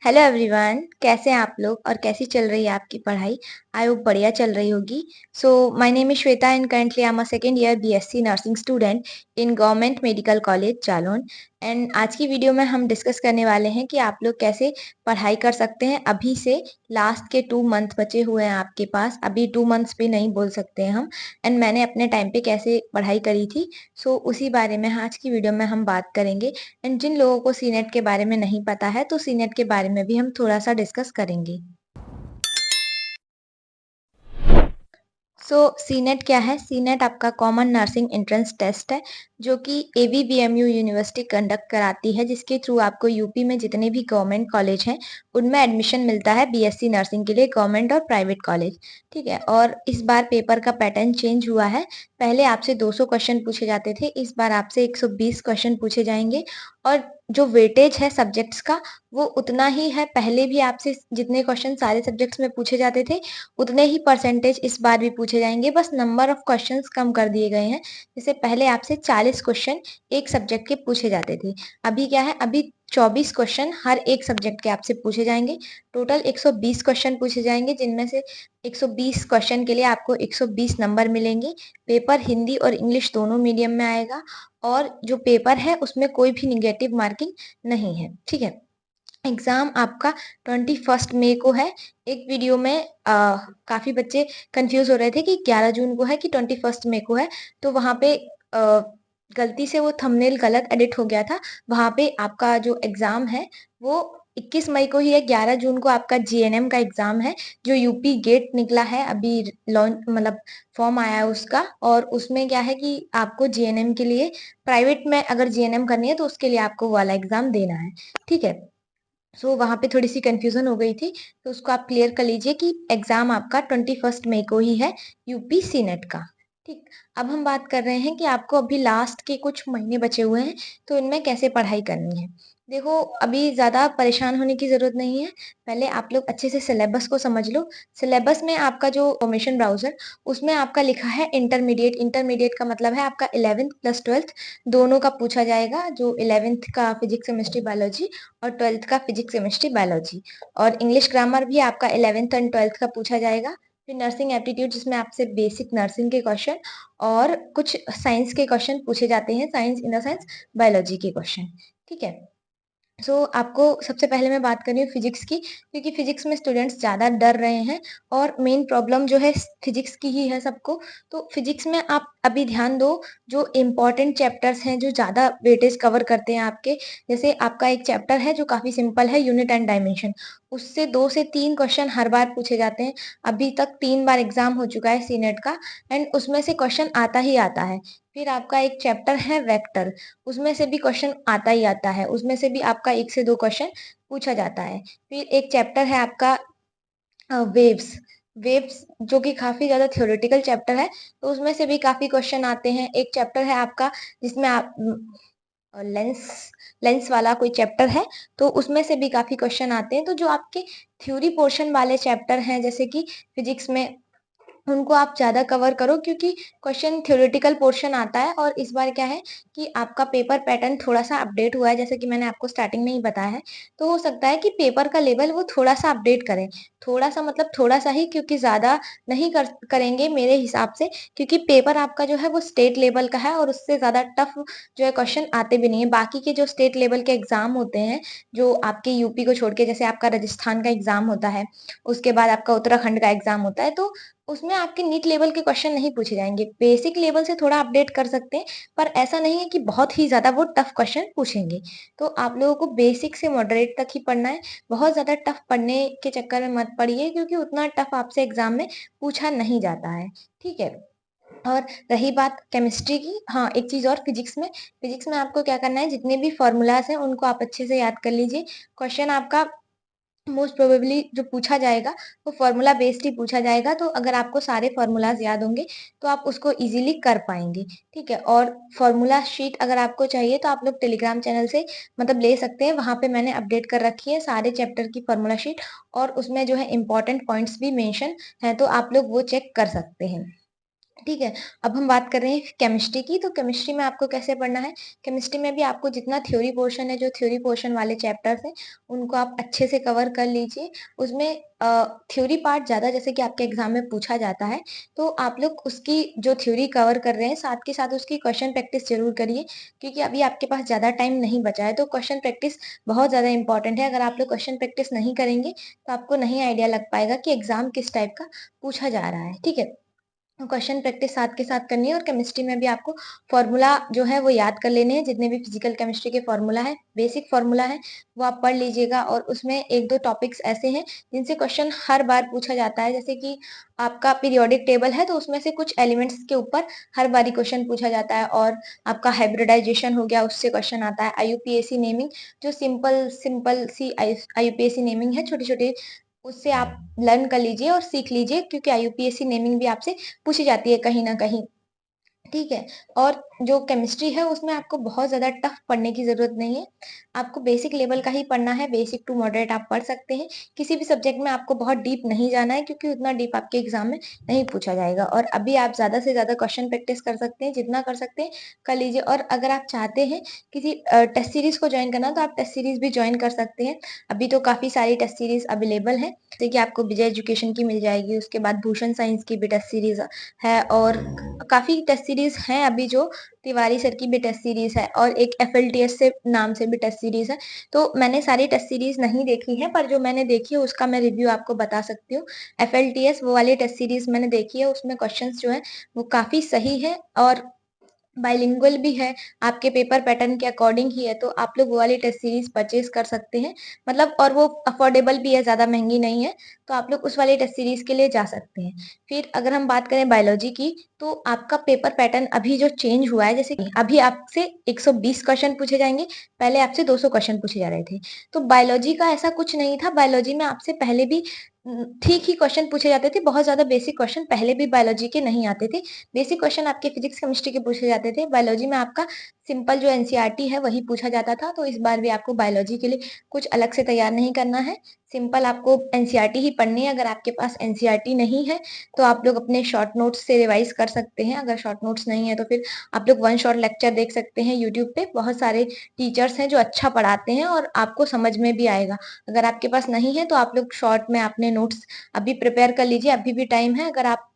Hello everyone, कैसे हैं आप लोग और कैसी चल रही है आपकी पढ़ाई। आई होप बढ़िया चल रही होगी। So my name is Shweta and currently I am a second year BSc nursing student in government medical college Jalaun. And आज की वीडियो में हम डिस्कस करने वाले हैं कि आप लोग कैसे पढ़ाई कर सकते हैं। अभी से लास्ट के 2 मंथ बचे हुए हैं आपके पास, अभी 2 मंथ्स भी नहीं बोल सकते हैं हम। एंड मैंने अपने टाइम पे कैसे पढ़ाई करी थी, सो उसी बारे में आज की वीडियो में हम बात करेंगे। एंड जिन लोगों को सीनेट के बारे में नहीं पता है तो सीनेट के बारे में भी हम थोड़ा सा डिस्कस करेंगे। सीनेट क्या है? सीनेट आपका कॉमन नर्सिंग एंट्रेंस टेस्ट है जो कि एवीबीएमयू यूनिवर्सिटी कंडक्ट कराती है, जिसके थ्रू आपको यूपी में जितने भी गवर्नमेंट कॉलेज हैं उनमें एडमिशन मिलता है बीएससी नर्सिंग के लिए, गवर्नमेंट और प्राइवेट कॉलेज। ठीक है, और इस बार पेपर का पैटर्न चेंज हुआ है। पहले आपसे 200 क्वेश्चन पूछे जाते थे, इस बार आपसे 120 क्वेश्चन पूछे जाएंगे। और जो वेटेज है सब्जेक्ट्स का वो उतना ही है। पहले भी आपसे जितने क्वेश्चन सारे सब्जेक्ट्स में पूछे जाते थे उतने ही परसेंटेज इस बार भी पूछे जाएंगे, बस नंबर ऑफ क्वेश्चंस कम कर दिए गए हैं। जैसे पहले आपसे 40 क्वेश्चन एक सब्जेक्ट के पूछे जाते थे, अभी क्या है, अभी 24 क्वेश्चन हर एक सब्जेक्ट के आपसे पूछे जाएंगे। टोटल 120 क्वेश्चन पूछे जाएंगे, जिनमें से 120 क्वेश्चन के लिए आपको 120 नंबर मिलेंगे। पेपर हिंदी और इंग्लिश दोनों मीडियम में आएगा, और जो पेपर है उसमें कोई भी निगेटिव मार्किंग नहीं है। ठीक है, एग्जाम आपका 21 मई को है। एक वीडियो में काफी बच्चे कंफ्यूज हो रहे थे कि 11 जून को है कि 21 मई को है, तो वहां पे गलती से वो थंबनेल गलत एडिट हो गया था। वहां पे आपका जो एग्जाम है वो 21 मई को ही है। 11 जून को आपका जीएनएम का एग्जाम है, जो यूपी गेट निकला है अभी, लॉन्च मतलब फॉर्म आया है उसका। और उसमें क्या है कि आपको जीएनएम के लिए, प्राइवेट में अगर जीएनएम करनी है तो उसके लिए आपको वो वाला एग्जाम देना है। ठीक है, वहां पे थोड़ी सी कंफ्यूजन हो गई थी, तो उसको आप क्लियर कर लीजिए कि एग्जाम आपका 21 मई को ही है, यूपी सीनेट का। ठीक, अब हम बात कर रहे हैं कि आपको अभी लास्ट के कुछ महीने बचे हुए हैं तो इनमें कैसे पढ़ाई करनी है। देखो, अभी ज्यादा परेशान होने की जरूरत नहीं है। पहले आप लोग अच्छे से सिलेबस को समझ लो। सिलेबस में आपका जो फॉर्मेशन ब्राउजर, उसमें आपका लिखा है इंटरमीडिएट। इंटरमीडिएट का मतलब है आपका 11th प्लस 12th दोनों का पूछा जाएगा, जो 11th का फिजिक्स केमिस्ट्री बायोलॉजी और 12th का फिजिक्स केमिस्ट्री बायोलॉजी। और इंग्लिश ग्रामर भी आपका 11th एंड 12th का पूछा जाएगा। फिर नर्सिंग एप्टीट्यूड, जिसमें आपसे बेसिक नर्सिंग के क्वेश्चन और कुछ साइंस के क्वेश्चन पूछे जाते हैं, science in the sense biology के क्वेश्चन। ठीक है, आपको सबसे पहले मैं बात कर रही हूँ फिजिक्स की, क्योंकि फिजिक्स में स्टूडेंट्स ज्यादा डर रहे हैं और मेन प्रॉब्लम जो है फिजिक्स की ही है सबको। तो फिजिक्स में आप अभी ध्यान दो, जो इम्पोर्टेंट चैप्टर्स हैं जो ज्यादा वेटेज कवर करते हैं आपके। जैसे आपका एक चैप्टर है जो काफी सिंपल है, यूनिट एंड डायमेंशन। उससे 2 से 3 क्वेश्चन हर बार पूछे जाते हैं। अभी तक 3 बार एग्जाम हो चुका है सीनेट का, एंड उसमें से क्वेश्चन आता ही आता है। फिर आपका एक चैप्टर है वेक्टर, उसमें से भी क्वेश्चन आता ही आता है, उसमें से भी आपका 1 से 2 क्वेश्चन पूछा जाता है। फिर एक चैप्टर है आपका वेव्स। वेव्स जो कि काफी ज्यादा थ्योरेटिकल चैप्टर है, तो उसमें से भी काफी क्वेश्चन आते हैं। एक चैप्टर है आपका जिसमें आप लेंस लेंस वाला कोई चैप्टर है, तो उसमें से भी काफी क्वेश्चन आते हैं। तो जो आपके थ्योरी पोर्शन वाले चैप्टर हैं जैसे कि फिजिक्स में, उनको आप ज्यादा कवर करो, क्योंकि क्वेश्चन थ्योरेटिकल पोर्शन आता है। और इस बार क्या है कि आपका पेपर पैटर्न थोड़ा सा अपडेट हुआ है, जैसे कि मैंने आपको स्टार्टिंग में ही बताया है। तो हो सकता है कि पेपर का लेवल वो थोड़ा सा अपडेट करें। थोड़ा सा मतलब थोड़ा सा ही, क्योंकि ज्यादा नहीं करेंगे मेरे हिसाब से, क्योंकि पेपर आपका जो है वो स्टेट लेवल का है और उससे ज्यादा टफ जो है क्वेश्चन आते भी नहीं है। बाकी के जो स्टेट लेवल के एग्जाम होते हैं, जो आपके यूपी को छोड़ के, जैसे आपका राजस्थान का एग्जाम होता है, उसके बाद आपका उत्तराखंड का एग्जाम होता है, तो उसमें आपके नीट लेवल के क्वेश्चन नहीं पूछे जाएंगे। बेसिक लेवल से थोड़ा अपडेट कर सकते हैं, पर ऐसा नहीं है कि बहुत ही ज्यादा वो टफ क्वेश्चन पूछेंगे। तो आप लोगों को बेसिक से मॉडरेट तक ही पढ़ना है। बहुत ज्यादा टफ पढ़ने के चक्कर में मत पड़िए, क्योंकि उतना टफ आपसे एग्जाम में पूछा नहीं जाता है। ठीक है, और रही बात केमिस्ट्री की, हाँ एक चीज और, फिजिक्स में आपको क्या करना है, जितने भी फॉर्मूलाज हैं उनको आप अच्छे से याद कर लीजिए। क्वेश्चन आपका मोस्ट प्रोबेबली जो पूछा जाएगा वो फॉर्मूला बेस्ड ही पूछा जाएगा, तो अगर आपको सारे फॉर्मूलाज याद होंगे तो आप उसको इजीली कर पाएंगे। ठीक है, और फॉर्मूला शीट अगर आपको चाहिए तो आप लोग टेलीग्राम चैनल से मतलब ले सकते हैं, वहां पे मैंने अपडेट कर रखी है सारे चैप्टर की फॉर्मूला शीट, और उसमें जो है इंपॉर्टेंट पॉइंट्स भी मेंशन है, तो आप लोग वो चेक कर सकते हैं। ठीक है। अब हम बात कर रहे हैं केमिस्ट्री की, तो केमिस्ट्री में आपको कैसे पढ़ना है? केमिस्ट्री में भी आपको जितना थ्योरी पोर्शन है, जो थ्योरी पोर्शन वाले चैप्टर्स हैं, उनको आप अच्छे से कवर कर लीजिए। उसमें थ्योरी पार्ट ज़्यादा जैसे कि आपके एग्ज़ाम में पूछा जाता है, तो आप लोग उसकी जो थ्योरी कवर कर रहे हैं, साथ के साथ उसकी क्वेश्चन प्रैक्टिस ज़रूर करिए, क्योंकि अभी आपके पास ज़्यादा टाइम नहीं बचा है, तो क्वेश्चन प्रैक्टिस बहुत ज़्यादा इंपॉर्टेंट है। अगर आप लोग क्वेश्चन प्रैक्टिस नहीं करेंगे, तो आपको नहीं आइडिया लग पाएगा कि एग्ज़ाम किस टाइप का पूछा जा रहा है, ठीक है? क्वेश्चन प्रैक्टिस साथ के साथ करनी है, और केमिस्ट्री में भी आपको फॉर्मूला जो है वो याद कर लेने हैं। जितने भी फिजिकल केमिस्ट्री के फॉर्मूला है, बेसिक फॉर्मूला है, वो आप पढ़ लीजिएगा। और उसमें एक दो टॉपिक्स ऐसे हैं जिनसे क्वेश्चन हर बार पूछा जाता है, जैसे कि आपका पीरियोडिक टेबल है, तो उसमें से कुछ एलिमेंट्स के ऊपर हर बारी क्वेश्चन पूछा जाता है। और आपका हाइब्रिडाइजेशन हो गया, उससे क्वेश्चन आता है। आईयूपीएसी नेमिंग, जो सिंपल सिंपल सी आईयूपीएसी नेमिंग है, छोटी छोटी, उससे आप लर्न कर लीजिए और सीख लीजिए, क्योंकि आईयूपीएसी नेमिंग भी आपसे पूछी जाती है कहीं ना कहीं, ठीक है। और जो केमिस्ट्री है उसमें आपको बहुत ज़्यादा टफ पढ़ने की ज़रूरत नहीं है, आपको बेसिक लेवल का ही पढ़ना है। बेसिक टू मॉडरेट आप पढ़ सकते हैं। किसी भी सब्जेक्ट में आपको बहुत डीप नहीं जाना है, क्योंकि उतना डीप आपके एग्जाम में नहीं पूछा जाएगा। और अभी आप ज़्यादा से ज़्यादा क्वेश्चन प्रैक्टिस कर सकते हैं, जितना कर सकते हैं कर लीजिए। और अगर आप चाहते हैं किसी टेस्ट सीरीज को ज्वाइन करना, तो आप टेस्ट सीरीज भी ज्वाइन कर सकते हैं। अभी तो काफ़ी सारी टेस्ट सीरीज अवेलेबल है, जैसे कि आपको विजय एजुकेशन की मिल जाएगी, उसके बाद भूषण साइंस की भी टेस्ट सीरीज है, और काफी टेस्ट सीरीज हैं अभी, जो तिवारी सर की भी टेस्ट सीरीज है, और एक एफएलटीएस से नाम से भी टेस्ट सीरीज है। तो मैंने सारी टेस्ट सीरीज नहीं देखी है, पर जो मैंने देखी है उसका मैं रिव्यू आपको बता सकती हूँ। एफएलटीएस वो वाली टेस्ट सीरीज मैंने देखी है, उसमें क्वेश्चंस जो है वो काफी सही है, और बाइलिंगुअल भी है, आपके पेपर पैटर्न के अकॉर्डिंग ही है। तो आप लोग वो वाली टेस्ट सीरीज परचेज कर सकते हैं, मतलब, और वो अफोर्डेबल भी है, ज़्यादा महंगी नहीं है। तो आप लोग उस वाली टेस्ट सीरीज के लिए जा सकते हैं। फिर अगर हम बात करें बायोलॉजी की, तो आपका पेपर पैटर्न अभी जो चेंज हुआ है, जैसे कि अभी आपसे 120 क्वेश्चन पूछे जाएंगे, पहले आपसे 200 क्वेश्चन पूछे जा रहे थे। तो बायोलॉजी का ऐसा कुछ नहीं था, बायोलॉजी में आपसे पहले भी ठीक ही क्वेश्चन पूछे जाते थे। बहुत ज्यादा बेसिक क्वेश्चन पहले भी बायोलॉजी के नहीं आते थे, बेसिक क्वेश्चन आपके फिजिक्स केमिस्ट्री के पूछे जाते थे। बायोलॉजी में आपका सिंपल जो एनसीईआरटी है वही पूछा जाता था। तो इस बार भी आपको बायोलॉजी के लिए कुछ अलग से तैयार नहीं करना है, सिंपल आपको एनसीईआरटी ही पढ़नी है। अगर आपके पास एनसीईआरटी नहीं है, तो आप लोग अपने शॉर्ट नोट्स से रिवाइज कर सकते हैं। अगर शॉर्ट नोट्स नहीं है, तो फिर आप लोग वन शॉट लेक्चर देख सकते हैं यूट्यूब पे। बहुत सारे टीचर्स हैं जो अच्छा पढ़ाते हैं, और आपको समझ में भी आएगा। अगर आपके पास नहीं है, तो आप लोग शॉर्ट में अपने नोट्स अभी प्रिपेयर कर लीजिए, अभी भी टाइम है। अगर आप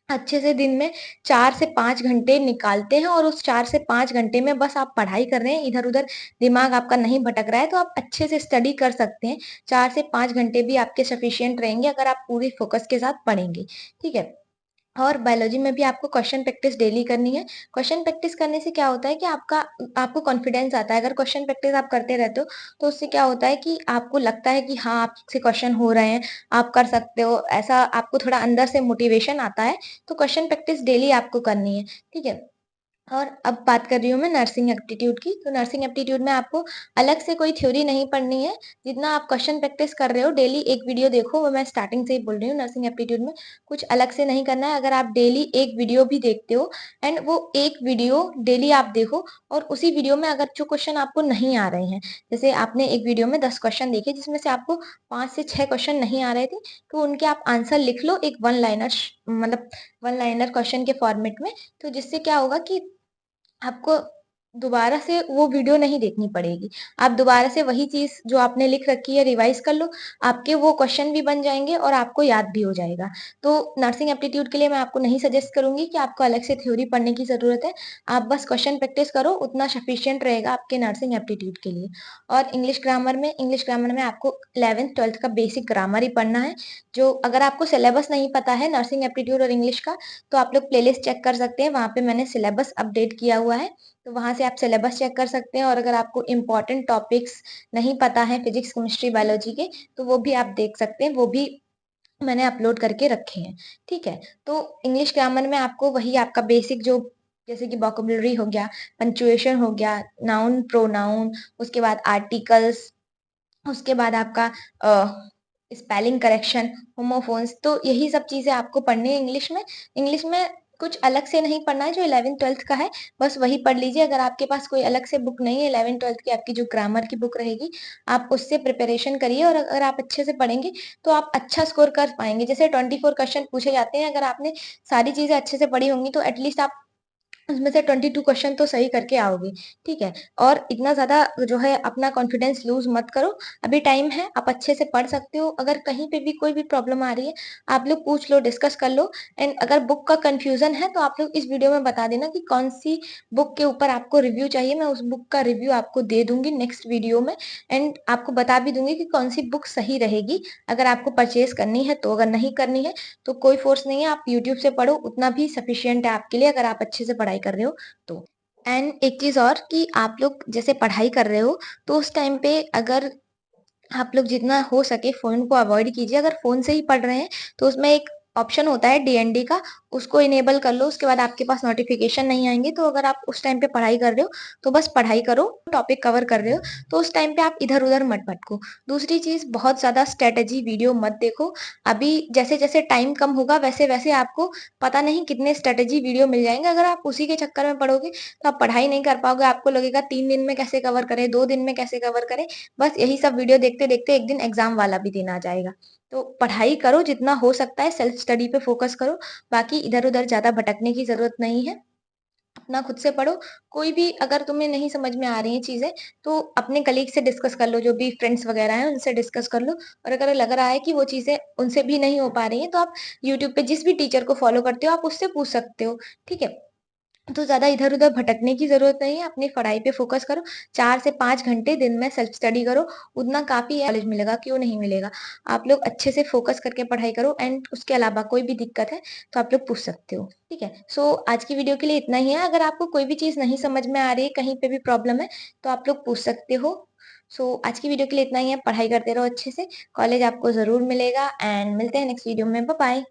अच्छे से दिन में 4 से 5 घंटे निकालते हैं, और उस 4 से 5 घंटे में बस आप पढ़ाई कर रहे हैं, इधर उधर दिमाग आपका नहीं भटक रहा है, तो आप अच्छे से स्टडी कर सकते हैं। 4 से 5 घंटे भी आपके सफिशियंट रहेंगे, अगर आप पूरी फोकस के साथ पढ़ेंगे, ठीक है। और बायोलॉजी में भी आपको क्वेश्चन प्रैक्टिस डेली करनी है। क्वेश्चन प्रैक्टिस करने से क्या होता है कि आपको कॉन्फिडेंस आता है। अगर क्वेश्चन प्रैक्टिस आप करते रहते हो, तो उससे क्या होता है कि आपको लगता है कि हाँ, आपसे क्वेश्चन हो रहे हैं, आप कर सकते हो, ऐसा आपको थोड़ा अंदर से मोटिवेशन आता है। तो क्वेश्चन प्रैक्टिस डेली आपको करनी है, ठीक है। और अब बात कर रही हूँ मैं नर्सिंग एप्टीट्यूड की। तो नर्सिंग एप्टीट्यूड में आपको अलग से कोई थ्योरी नहीं पढ़नी है। जितना आप क्वेश्चन प्रैक्टिस कर रहे हो, डेली एक वीडियो देखो, वो मैं स्टार्टिंग से ही बोल रही हूँ। नर्सिंग एप्टीट्यूड में कुछ अलग से नहीं करना है। अगर आप डेली एक वीडियो भी देखते हो, एंड वो एक वीडियो डेली आप देखो, और उसी वीडियो में अगर जो क्वेश्चन आपको नहीं आ रहे हैं, जैसे आपने एक वीडियो में 10 क्वेश्चन देखे, जिसमें से आपको 5 से 6 क्वेश्चन नहीं आ रहे थे, तो उनके आप आंसर लिख लो एक वन लाइनर, मतलब वन लाइनर क्वेश्चन के फॉर्मेट में। तो जिससे क्या होगा कि आपको दोबारा से वो वीडियो नहीं देखनी पड़ेगी। आप दोबारा से वही चीज जो आपने लिख रखी है रिवाइज कर लो, आपके वो क्वेश्चन भी बन जाएंगे, और आपको याद भी हो जाएगा। तो नर्सिंग एप्टीट्यूड के लिए मैं आपको नहीं सजेस्ट करूंगी कि आपको अलग से थ्योरी पढ़ने की जरूरत है। आप बस क्वेश्चन प्रैक्टिस करो, उतना सफिशियंट रहेगा आपके नर्सिंग एप्टीट्यूड के लिए। और इंग्लिश ग्रामर में आपको 11th 12th का बेसिक ग्रामर ही पढ़ना है। जो अगर आपको सिलेबस नहीं पता है नर्सिंग एप्टीट्यूड और इंग्लिश का, तो आप लोग प्लेलिस्ट चेक कर सकते हैं, वहां पे मैंने सिलेबस अपडेट किया हुआ है। तो वहां से आप सिलेबस चेक कर सकते हैं। और अगर आपको इम्पोर्टेंट टॉपिक्स नहीं पता है फिजिक्स केमिस्ट्री बायोलॉजी के, तो वो भी आप देख सकते हैं, वो भी मैंने अपलोड करके रखे हैं, ठीक है। तो इंग्लिश ग्रामर में आपको वही आपका बेसिक जो, जैसे कि वोकेबुलरी हो गया, पंचुएशन हो गया, नाउन प्रोनाउन, उसके बाद आर्टिकल्स, उसके बाद आपका स्पेलिंग करेक्शन, होमोफोन्स, तो यही सब चीजें आपको पढ़नी है इंग्लिश में। इंग्लिश में कुछ अलग से नहीं पढ़ना है, जो 11th-12th का है, बस वही पढ़ लीजिए। अगर आपके पास कोई अलग से बुक नहीं है 11th-12th की, आपकी जो ग्रामर की बुक रहेगी, आप उससे प्रिपरेशन करिए और अगर आप अच्छे से पढ़ेंगे, तो आप अच्छा स्कोर कर पाएँगे। जैसे 24 क्वेश्चन पूछे जाते हैं, अगर आपने सारी चीज़ें अच्छे से पढ़ी होंगी, तो एटलीस्ट आप उसमें से 22 क्वेश्चन तो सही करके आओगे, ठीक है? और इतना ज़्यादा जो है अपना कॉन्फिडेंस लूज़ मत करो, अभी टाइम है, आप अच्छे से पढ़ सकते हो। अगर कहीं पे भी कोई भी प्रॉब्लम आ रही है, आप लोग पूछ लो, डिस्कस कर लो एंड अगर बुक का कन्फ्यूज़न है, तो आप लोग इस वीडियो में बता देना कि कौन-सी बुक के ऊपर आपको रिव्यू चाहिए, मैं उस बुक का रिव्यू आपको दे दूँगी नेक्स्ट वीडियो में एंड आपको बता भी दूँगी कि कौन-सी बुक सही रहेगी, अगर आपको परचेज़ करनी है तो। अगर नहीं करनी है, तो कोई फ़ोर्स नहीं है, आप यूट्यूब से पढ़ो, उतना भी सफिशिएंट है आपके लिए अगर आप अच्छे से पढ़ाई कर रहे हो तो। एंड एक चीज़ और कि आप लोग जैसे पढ़ाई कर रहे हो, तो उस टाइम पे अगर आप लोग जितना हो सके फ़ोन को अवॉइड कीजिए। अगर फ़ोन से ही पढ़ रहे हैं, तो उसमें एक ऑप्शन होता है डीएनडी का, उसको इनेबल कर लो, उसके बाद आपके पास नोटिफ़िकेशन नहीं आएँगे। तो अगर आप उस टाइम पे पढ़ाई कर रहे हो, तो बस पढ़ाई करो, टॉपिक कवर कर रहे हो, तो उस टाइम पे आप इधर-उधर मत भटको। दूसरी चीज़, बहुत ज़्यादा स्ट्रैटेजी वीडियो मत देखो। अभी जैसे-जैसे टाइम कम होगा, वैसे-वैसे आपको पता नहीं कितने स्ट्रैटेजी वीडियो मिल जाएँगे। अगर आप उसी के चक्कर में पढ़ोगे, तो आप पढ़ाई नहीं कर पाओगे। आपको लगेगा 3 दिन में कैसे कवर करें, 2 दिन में कैसे कवर करें। बस यही सब वीडियो देखते-देखते एक दिन एग्ज़ाम वाला भी दिन आ जाएगा। तो पढ़ाई करो जितना हो सकता है, सेल्फ स्टडी पे फ़ोकस करो, बाकी इधर-उधर ज़्यादा भटकने की ज़रूरत नहीं है। अपना खुद से पढ़ो, कोई भी अगर तुम्हें नहीं समझ में आ रही हैं चीज़ें, तो अपने कलीग से डिस्कस कर लो, जो भी फ्रेंड्स वगैरह हैं, उनसे डिस्कस कर लो और अगर लग रहा है कि वो चीज़ें उनसे भी नहीं हो पा रही हैं, तो आप यूट्यूब पे जिस भी टीचर को फ़ॉलो करते हो, आप उससे पूछ सकते हो, ठीक है? तो ज़्यादा इधर-उधर भटकने की ज़रूरत नहीं है, अपनी पढ़ाई पे फ़ोकस करो। 4 से 5 घंटे दिन में सेल्फ स्टडी करो, उतना काफ़ी है, नॉलेज मिलेगा, क्यों नहीं मिलेगा। आप लोग अच्छे से फ़ोकस करके पढ़ाई करो एंड उसके अलावा कोई भी दिक्कत है, तो आप लोग पूछ सकते हो, ठीक है? सो आज की वीडियो के लिए इतना ही है, अगर आपको कोई भी चीज़ नहीं समझ में आ रही है, कहीं पे भी प्रॉब्लम है, तो आप लोग पूछ सकते हो। सो आज की वीडियो के लिए इतना ही है, पढ़ाई करते रहो अच्छे से, कॉलेज आपको ज़रूर मिलेगा एंड मिलते हैं नेक्स्ट वीडियो में, बाय-बाय।